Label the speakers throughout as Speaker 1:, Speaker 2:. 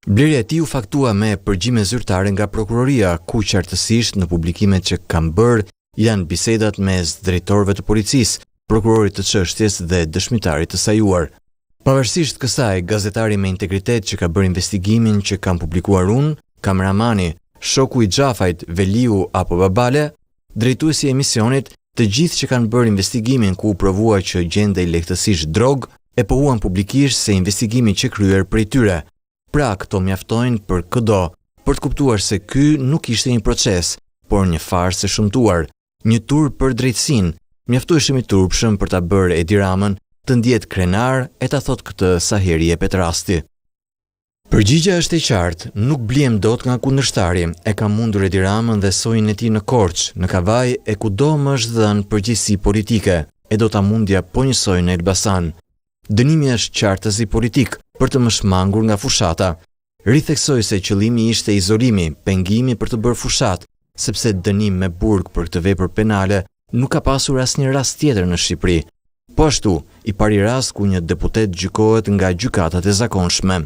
Speaker 1: Blerja e tij u faktua me përgjime zyrtare nga prokuroria, ku qartësisht në publikimet që kanë bërë janë bisedat mes drejtorëve të policisë, prokurorit të çështjes dhe dëshmitarit të sajuar. Pavarësisht kësaj, gazetari me integritet që ka bërë investigimin që kam publikuar unë, kameramani, shoku i Xhafait, Veliu apo Babale, drejtuesi i emisionit, të gjithë që kanë bërë investigimin ku u provua që gjendej lehtësisht drogë, e pohuan publikisht se investigimi që kryer prej tyre. Pra, këto mjaftojnë për çdo, për të kuptuar se ky nuk ishte një proces, por një farsë e shëmtuar, një tur për drejtësinë. Mjaftueshëm i turpshëm për ta bërë Edi Ramën të ndjet krenar e ta thot këtë sa herë jepet rasti. Përgjigjja është e qartë, nuk bliem dot nga kundërshtari, e ka mundur Edi Ramën dhe sojën e tij në Korçë, në Kavaj e kudo më është dhënë përgjegjësi politike, e do ta mundja po njësoj në Elbasan. Dënimi është qartësi politik për të më shmangur nga fushata. Ritheksoj se qëllimi ishte izolimi, pengimi për të bërë fushat, sepse dënim me burg për këtë vepër penale nuk ka pasur asnjë rast tjetër në Shqipëri. Po ashtu, i pari rast ku një deputet gjykohet nga gjykatat e zakonshme.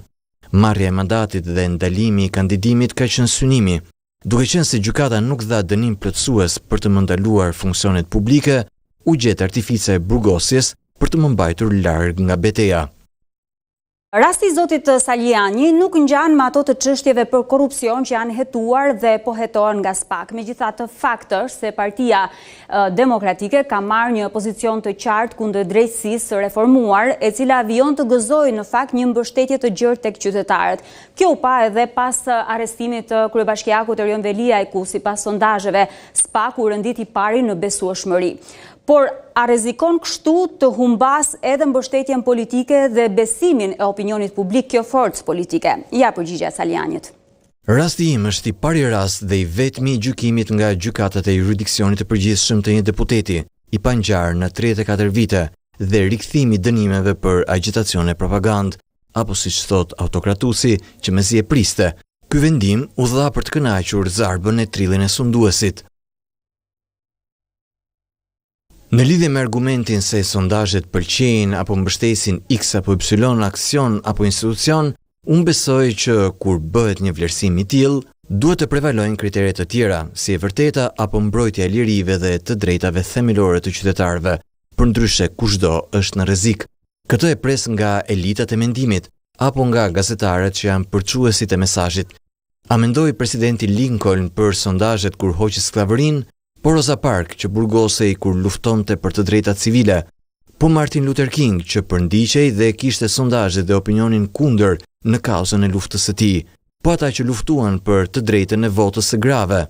Speaker 1: Marrja e mandatit dhe ndalimi i kandidimit ka qenë synimi, duke qenë se gjykata nuk dha dënim plotësues për të më ndaluar funksionet publike, u gjet artifica e burgosjes për të më mbajtur larg nga betejë.
Speaker 2: Rasti i zotit Saliani nuk ngjan me ato të çështjeve për korrupsion që janë hetuar dhe po hetohen nga SPAK. Megjithatë, fakt është se Partia Demokratike ka marrë një pozicion të qartë kundër drejtësisë së reformuar, e cila vijon të gëzojë në fakt një mbështetje të gjerë tek qytetarët. Kjo u pa edhe pas arrestimit të kryebashkiakut Erion Veliaj, ku sipas sondazheve SPAK u renditi pari në besueshmëri. Por a rrezikon kështu të humbas edhe mbështetjen politike dhe besimin e opinionit publik kjo forcë politike? Ja përgjigjja e Salianit.
Speaker 1: Rasti im është i pari rast dhe i vetmi i gjykimit nga gjykatat e jurisdiksionit të përgjithshëm të një deputeti, i pangjarë në 34 vite dhe rikthimi i dënimeve për agitacion e propagandë, apo siç thot autokratusi që mezi e priste. Ky vendim u dha për të kënaqur zarbën e trillin e sunduesit. Në lidhje me argumentin se sondazhet pëlqejnë apo mbështesin X apo Y aksion apo institucion, unë besoj që kur bëhet një vlerësim i tillë, duhet të prevalojnë kriteret të tjera, si e vërteta apo mbrojtja e lirive dhe të drejtave themelore të qytetarëve. Përndryshe kushdo është në rrezik. Këtë e pres nga elitat e mendimit apo nga gazetarët që janë përçuesit e mesazhit. A mendoi presidenti Lincoln për sondazhet kur hoqi skllavërinë? Po Rosa Parks që burgosej kur luftonte për të drejtat civile, po Martin Luther King që përndiqej dhe kishte sondazhe dhe opinionin kundër në kauzën e luftës së tij, po ata që luftuan për të drejtën e votës së grave.